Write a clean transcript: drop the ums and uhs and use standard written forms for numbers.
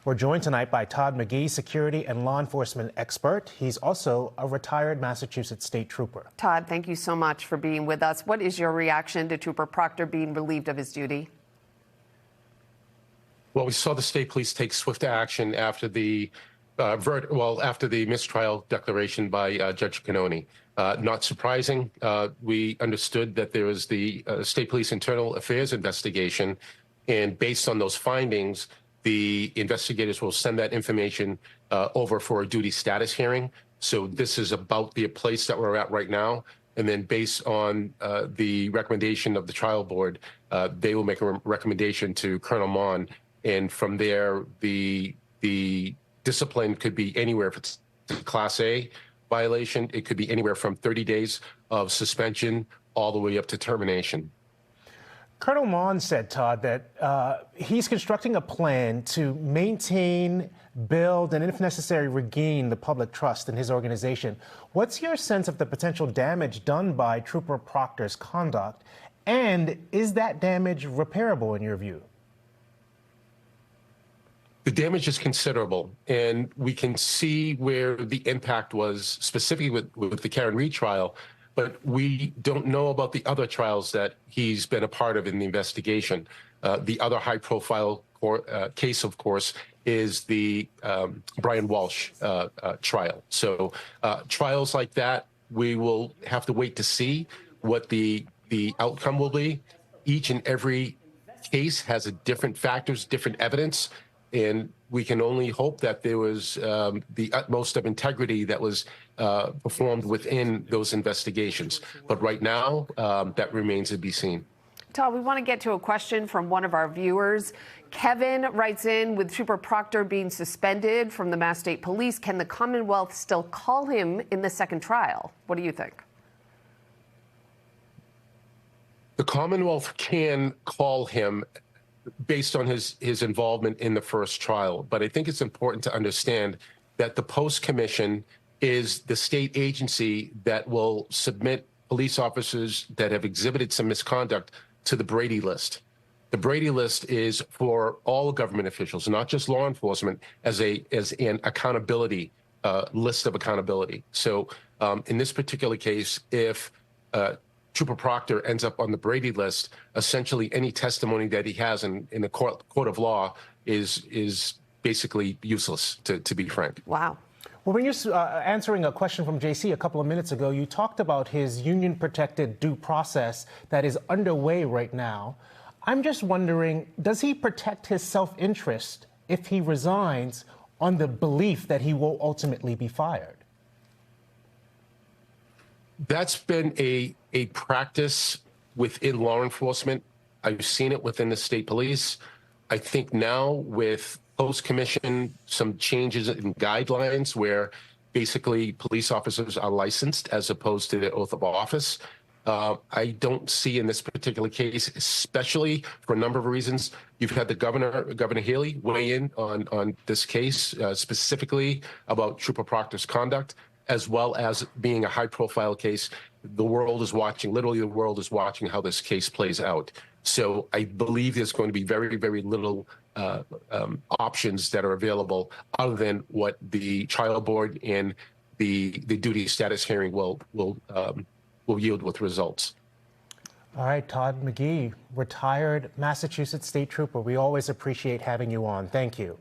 We're joined tonight by Todd McGhee, security and law enforcement expert. He's also a retired Massachusetts state trooper. Todd, thank you so much for being with us. What is your reaction to Trooper Proctor being relieved of his duty? Well, we saw the state police take swift action after the after the mistrial declaration by Judge Cannoni. Not surprising. We understood that there was the state police internal affairs investigation, and based on those findings, the investigators will send that information over for a duty status hearing. So this is about the place that we're at right now. And then based on the recommendation of the trial board, they will make a recommendation to Colonel Mon. And from there, the discipline could be anywhere. If it's a Class A violation, it could be anywhere from 30 days of suspension all the way up to termination. Colonel Mon said, Todd, that he's constructing a plan to maintain, build, and if necessary, regain the public trust in his organization. What's your sense of the potential damage done by Trooper Proctor's conduct? And is that damage repairable in your view? The damage is considerable, and we can see where the impact was specifically with the Karen Reed trial, but we don't know about the other trials that he's been a part of in the investigation. The other high-profile case, of course, is the Brian Walsh trial. So trials like that, we will have to wait to see what the outcome will be. Each and every case has a different factors, different evidence, and we can only hope that there was the utmost of integrity that was performed within those investigations. But right now, that remains to be seen. Todd, we want to get to a question from one of our viewers. Kevin writes in, with Trooper Proctor being suspended from the Mass State Police, can the Commonwealth still call him in the second trial? What do you think? The Commonwealth can call him based on his involvement in the first trial. But I think it's important to understand that the Post Commission is the state agency that will submit police officers that have exhibited some misconduct to the Brady List. The Brady List is for all government officials, not just law enforcement, as an accountability list of accountability. So in this particular case, if Trooper Proctor ends up on the Brady List, essentially any testimony that he has in the court of law is basically useless, to be frank. Wow. Well, when you're answering a question from JC a couple of minutes ago, you talked about his union-protected due process that is underway right now. I'm just wondering, does he protect his self-interest if he resigns on the belief that he will ultimately be fired? That's been a practice within law enforcement. I've seen it within the state police. I think now with post-commission, some changes in guidelines where basically police officers are licensed as opposed to the oath of office. I don't see in this particular case, especially for a number of reasons. You've had the Governor Healy, weigh in on this case, specifically about Trooper Proctor's conduct, as well as being a high-profile case. The world is watching, literally the world is watching how this case plays out. So I believe there's going to be very, very little options that are available other than what the trial board and the duty status hearing will yield with results. All right, Todd McGhee, retired Massachusetts state trooper. We always appreciate having you on. Thank you.